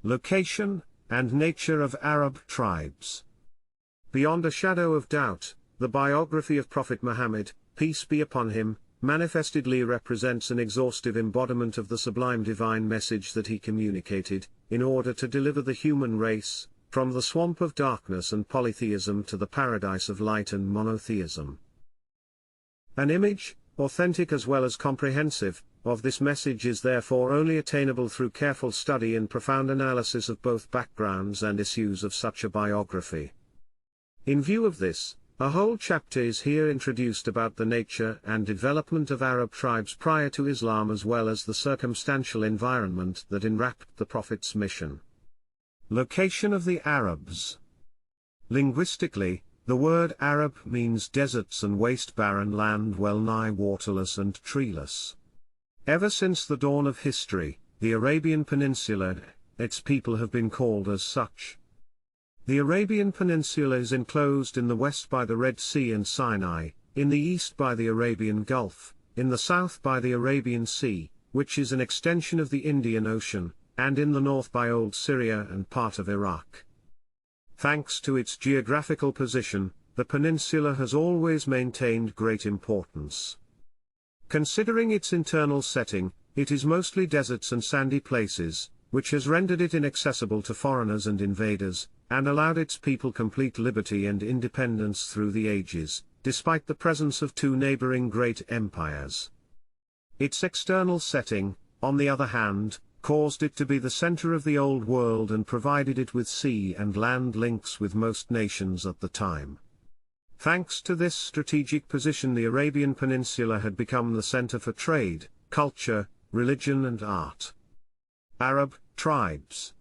Location, and nature of Arab tribes. Beyond a shadow of doubt, the biography of Prophet Muhammad, peace be upon him, manifestly represents an exhaustive embodiment of the sublime divine message that he communicated, in order to deliver the human race, from the swamp of darkness and polytheism to the paradise of light and monotheism. An image, authentic as well as comprehensive, of this message is therefore only attainable through careful study and profound analysis of both backgrounds and issues of such a biography. In view of this, a whole chapter is here introduced about the nature and development of Arab tribes prior to Islam as well as the circumstantial environment that enwrapped the Prophet's mission. Location of the Arabs. Linguistically, the word Arab means deserts and waste barren land well-nigh waterless and treeless. Ever since the dawn of history, the Arabian Peninsula, its people have been called as such. The Arabian Peninsula is enclosed in the west by the Red Sea and Sinai, in the east by the Arabian Gulf, in the south by the Arabian Sea, which is an extension of the Indian Ocean, and in the north by Old Syria and part of Iraq. Thanks to its geographical position, the peninsula has always maintained great importance. Considering its internal setting, it is mostly deserts and sandy places, which has rendered it inaccessible to foreigners and invaders, and allowed its people complete liberty and independence through the ages, despite the presence of two neighboring great empires. Its external setting, on the other hand, caused it to be the center of the Old World and provided it with sea and land links with most nations at the time. Thanks to this strategic position, the Arabian Peninsula had become the center for trade, culture, religion and art. Arab tribes.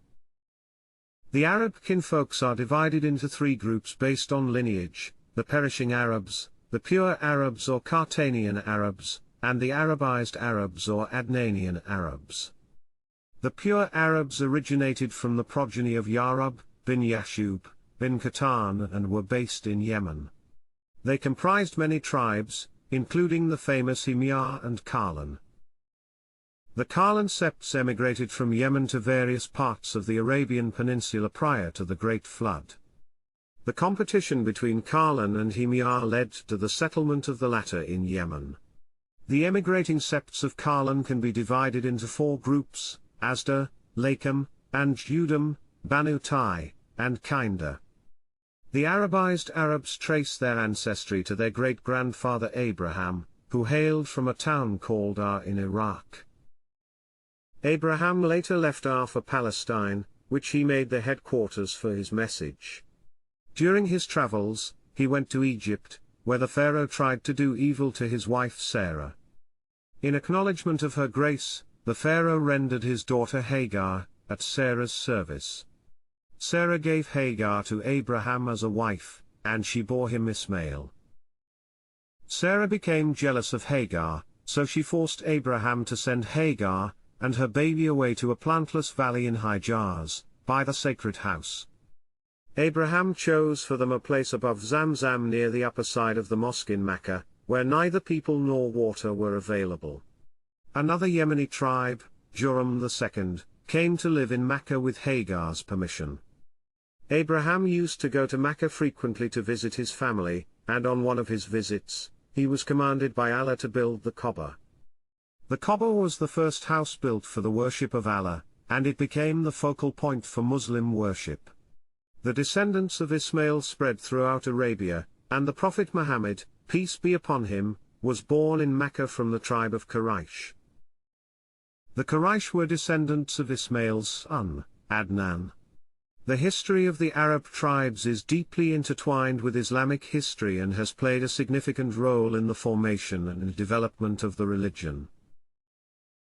The Arab kinfolks are divided into three groups based on lineage: the perishing Arabs, the pure Arabs or Cartanian Arabs, and the Arabized Arabs or Adnanian Arabs. The pure Arabs originated from the progeny of Yarub bin Yashub bin Qatan and were based in Yemen. They comprised many tribes, including the famous Himyar and Karlan. The Karlan septs emigrated from Yemen to various parts of the Arabian Peninsula prior to the Great Flood. The competition between Karlan and Himyar led to the settlement of the latter in Yemen. The emigrating septs of Karlan can be divided into four groups: Asda, Lakum, and Judam, Banu Tai, and Kinda. The Arabized Arabs trace their ancestry to their great-grandfather Abraham, who hailed from a town called Ar in Iraq. Abraham later left Ar for Palestine, which he made the headquarters for his message. During his travels, he went to Egypt, where the pharaoh tried to do evil to his wife Sarah. In acknowledgement of her grace, the pharaoh rendered his daughter Hagar at Sarah's service. Sarah gave Hagar to Abraham as a wife, and she bore him Ismail. Sarah became jealous of Hagar, so she forced Abraham to send Hagar and her baby away to a plantless valley in Hijaz, by the sacred house. Abraham chose for them a place above Zamzam near the upper side of the mosque in Mecca, where neither people nor water were available. Another Yemeni tribe, Joram II, came to live in Mecca with Hagar's permission. Abraham used to go to Mecca frequently to visit his family, and on one of his visits, he was commanded by Allah to build the Kaaba. The Kaaba was the first house built for the worship of Allah, and it became the focal point for Muslim worship. The descendants of Ismail spread throughout Arabia, and the Prophet Muhammad, peace be upon him, was born in Mecca from the tribe of Quraysh. The Quraysh were descendants of Ismail's son, Adnan. The history of the Arab tribes is deeply intertwined with Islamic history and has played a significant role in the formation and development of the religion.